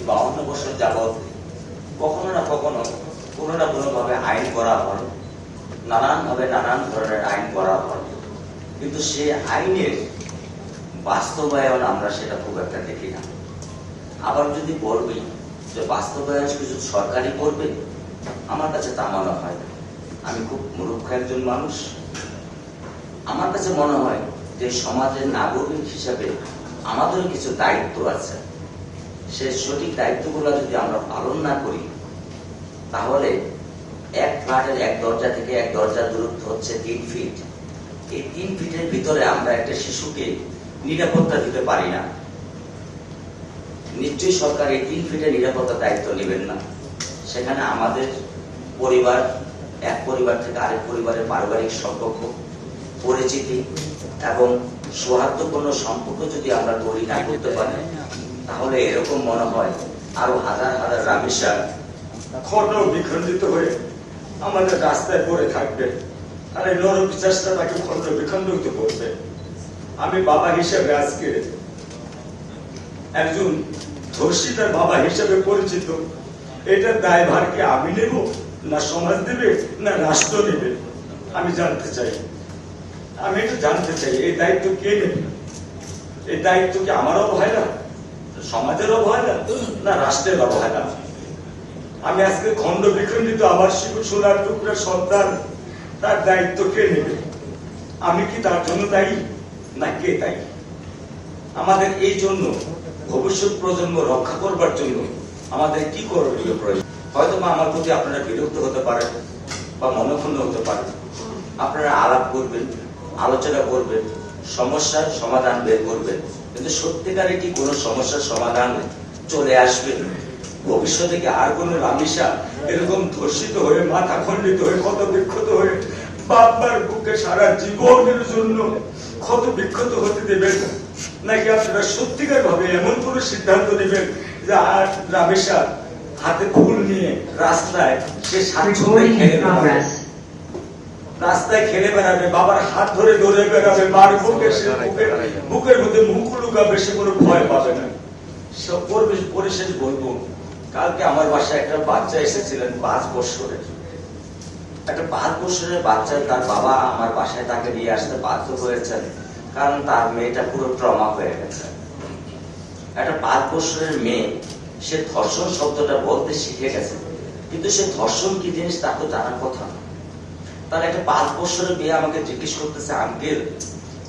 52 বছর যাবৎ কখনো না কখনো কোনো না কোনোভাবে আইন করা হয়, নানানভাবে নানান ধরনের আইন করা হয়, কিন্তু সে আইনের বাস্তবায়ন আমরা সেটা খুব একটা দেখি না। আবার যদি বলবি যে বাস্তবায়ন কিছু সরকারি করবে, আমার কাছে তা মনে হয় না। আমি খুব মূর্খ একজন মানুষ। আমার কাছে মনে হয় যে সমাজের নাগরিক হিসাবে আমাদের কিছু দায়িত্ব আছে, সে সঠিক দায়িত্বগুলো যদি আমরা পালন না করি, তাহলে এক ফ্ল্যাটের এক দরজা থেকে এক দরজার দূরত্ব হচ্ছে 3 ফিট। এই 3 ফিটের ভিতরে আমরা একটা শিশুকে নিরাপত্তা দিতে পারি না। নিশ্চয়ই সরকার এই 3 ফিটের নিরাপত্তার দায়িত্ব নেবেন না। সেখানে আমাদের পরিবার, এক পরিবার থেকে আরেক পরিবারের পারিবারিক সম্পর্ক, পরিচিতি এবং সৌহার্দ্যপূর্ণ সম্পর্ক যদি আমরা তৈরি না করতে পারি, তাহলে এরকম মনে হয় আরো হাজার হাজার রামেশা খণ্ড বিখণ্ডিত হয়ে আমাদের রাস্তায় পড়ে থাকবে, আর এই নরপিশাচটা তাকে খণ্ড বিখণ্ডিত করবে। আমি বাবা হিসেবে আজকে একজন ধর্ষিতার বাবা হিসেবে পরিচিত। এটার দায়ভার কি আমি নেব, না সমাজ দেবে, না রাষ্ট্র নেবে? আমি জানতে চাই, আমি একটু জানতে চাই এই দায়িত্ব কে নেবে? এই দায়িত্ব কি আমার অবহেলা, সমাজের অবহেলা, না রাষ্ট্রের অবহেলা? আমি আজকে খণ্ড বিখণ্ডিত আমার শিশু সোনার টুকরার সন্তান, তার দায়িত্ব কে নেবে? আমি কি তার জন্য দায়ী, না কে দায়ী? আমাদের এই জন্য ভবিষ্যৎ প্রজন্ম রক্ষা করবার জন্য আমাদের কি করণীয় প্রয়োজন? হয়তো বা আমার প্রতি আপনারা বিরক্ত হতে পারেন বা মনক্ষুণ্ণ হতে পারেন। আপনারা আলাপ করবেন, আলোচনা করবেন, সমস্যার সমাধান বের করবেন, কিন্তু সত্যিকারে কি কোনো সমস্যার সমাধান চলে আসবে? ভবিষ্যতে কি আর কোন রামেশা এরকম ধর্ষিত হয়ে, মাথা খণ্ডিত হয়ে, ক্ষত বিক্ষত হয়ে বাবার বুকে সারা জীবনের জন্য ক্ষত বিক্ষত হতে দেবেন? নাকি আপনারা সত্যিকার ভাবে এমন কোন সিদ্ধান্ত নেবেন যে আর রামেশা হাতে ফুল নিয়ে রাস্তায় সে রাস্তায় খেলে বেড়াবে, বাবার হাত ধরে দৌড়ে বেড়াবে, মার বুকে সে বুকের মধ্যে মুখ লুকাবে, সে কোনো ভয় পাবে না? সব পরিশেষ বলবো, কালকে আমার বাসায় একটা বাচ্চা এসেছিলেন 5 বছরের, একটা 5 বছরের বাচ্চা। তার বাবা আমার বাসায় তাকে নিয়ে আসতে বাধ্য হয়েছেন, কারণ তার মেয়েটা পুরো ট্রমা হয়ে গেছে। একটা 5 বছরের মেয়ে, সে ধর্ষণ শব্দটা বলতে শিখে গেছে, কিন্তু সে ধর্ষণ কি জিনিস তার তো জানার কথা না। তার একটা 5 বছরের মেয়ে আমাকে জিজ্ঞেস করতেছে, আঙ্কেল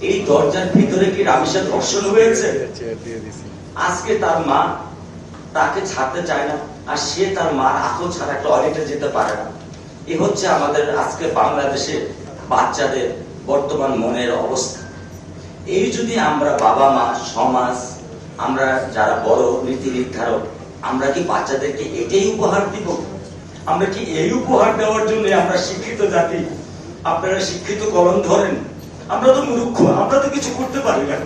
এই দরজার ভিতরে কি রামেশা ধর্ষণ হয়েছে? আজকে তার মা তাকে ছাড়তে চায় না, আর সে তার মার আঁচল ছাড়া টয়লেটে যেতে পারে না। এ হচ্ছে আমাদের আজকে বাংলাদেশে বাচ্চাদের বর্তমান মনের অবস্থা। এই যদি আমরা বাবা মা, সমাজ, আমরা যারা বড় নীতি নির্ধারক, আমরা কি বাচ্চাদেরকে এটাই উপহার দিব? আমরা কি এই উপহার দেওয়ার জন্য আমরা শিক্ষিত জাতি? আপনারা শিক্ষিত কলম ধরেন, আমরা তো মূর্খ, আমরা তো কিছু করতে পারি না,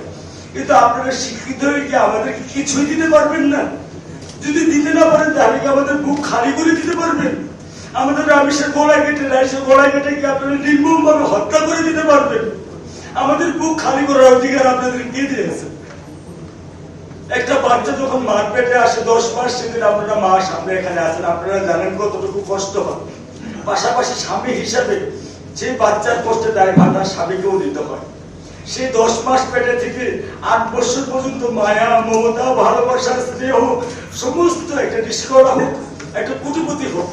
কিন্তু আপনারা শিক্ষিত হয়ে কি আমাদেরকে কিছুই দিতে পারবেন না? যদি দিতে না পারেন তাহলে কি আমাদের বুক খালি করে দিতে পারবেন? আমাদের রামেশার গলায় কেটে নেয়, সে গলায় কেটে কি আপনারা নির্মম ভাবে হত্যা করে দিতে পারবেন? আমাদের বুক খালি করার অধিকার আপনাদের কে দিয়েছে? একটা বাচ্চা যখন মার পেটে আসে 10 মাস, সেদিন আপনারা মা সামনে এখানে আছেন, আপনারা জানেন কতটুকু কষ্ট হয়। পাশাপাশি স্বামী হিসাবে যে বাচ্চার কষ্টে দায়ভার তার স্বামীকেও দিতে হয়। সেই 10 মাস পেটে থেকে 8 বছর পর্যন্ত মায়া, মমতা, ভালোবাসা, স্নেহ সমস্ত, একটা নিষ্করা হোক, একটা কুটিপতি হোক,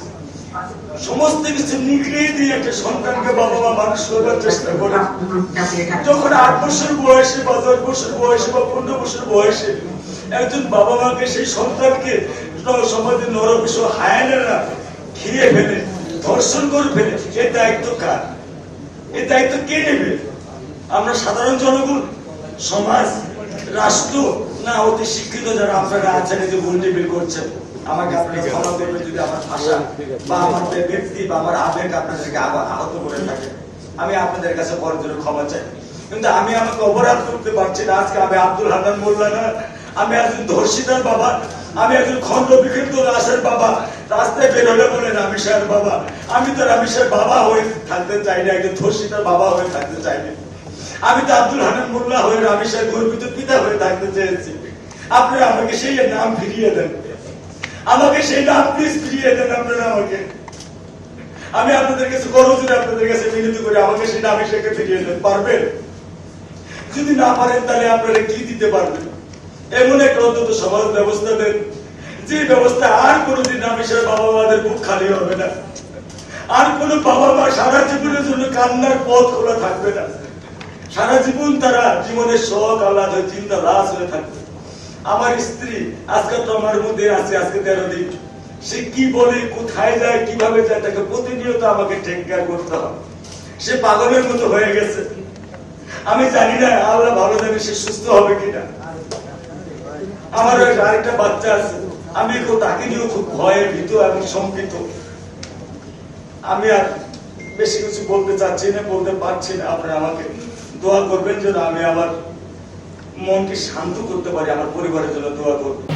সমস্ত কিছু নিগড়িয়ে দিয়ে একটা সন্তানকে বাবা মা মানুষ করবার চেষ্টা করে। যখন 8 বছর বয়সে বা 10 বছর বয়সে বা 15 বছর বয়সে একজন বাবা মাকে, সেই সন্তানকে সমাজে নরপিশ হায়ানেরা খেয়ে ফেলে, ধর্ষণ করে ফেলে, এই দায়িত্ব কার? এই দায়িত্ব কে নেবে? আমরা সাধারণ জনগণ, সমাজ, রাষ্ট্র, না অতি শিক্ষিত যারা আপনারা আছেন এই যে ভুল টেবিল করছেন? আমাকে আপনারা ক্ষমা করবেন যদি আমার ভাষা বা আমার ব্যক্তি বা আমার আবেগ আপনাদেরকে আহত করে থাকে। আমি আপনাদের কাছে বড়জোর ক্ষমা চাই, কিন্তু আমি আমাকে অপরাধ করতে পারছি না। আজকে আমি আব্দুল হান্নান মোল্লা না, আমি একজন ধর্ষিতার বাবা, আমি একজন খণ্ড বিক্ষিপ্ত লাশের বাবা। রাস্তায় বের হলে বলে রামেশার বাবা, আমি তো রামেশার বাবা হয়ে থাকতে চাই না, একজন ধর্ষিতার বাবা হয়ে থাকতে চাই না। আমি তো আব্দুল হান্নান মোল্লা হয়ে রামেশার গর্বিত পিতা হয়ে থাকতে চেয়েছি। আপনারা আমাকে সেই নাম ফিরিয়ে দেন। আমাকে সেই নাম প্লিজ ফিরিয়ে দেন আপনারা আমাকে। আমি আপনাদের কাছে করজোরে আপনাদের কাছে বিনতি করি, আমাকে সেই নামে সেকে ফিরিয়ে দেন। পারবেন? যদি না পারেন তাহলে আপনারা কি দিতে পারবেন? এমন একটা অন্তত সমাজ ব্যবস্থা দেন যে ব্যবস্থা আর কোনোদিন নামেশের বাবা মাদের বুক খালি হবে না, আর কোন বাবা মা সারা জীবনের জন্য কান্নার পথ খোলা থাকবে না, সারা জীবন তারা জীবনের শখ আহ্লাদ চিন্তা লাশ হয়ে থাকবে। আমার স্ত্রী আজকে তো আমার মধ্যে আছে, আজকে 13 দিন, সে কি বলে, কোথায় যায়, কিভাবে যায়, তাকে প্রতিনিয়ত আমাকে টেক কেয়ার করতে হবে। সে পাগলের মতো হয়ে গেছে। আমি জানি না, আল্লাহ ভালো জানি সে সুস্থ হবে কিনা। আমার আরেকটা বাচ্চা আছে, আমি তাকে নিয়েও খুব ভয়ে ভীত এবং শঙ্কিত। আমি আর বেশি কিছু বলতে চাচ্ছি না, বলতে পারছি না। আপনারা আমাকে দোয়া করবেন যেন আমি আমার মনকে শান্ত করতে পারি, আমার পরিবারের জন্য দোয়া করবেন।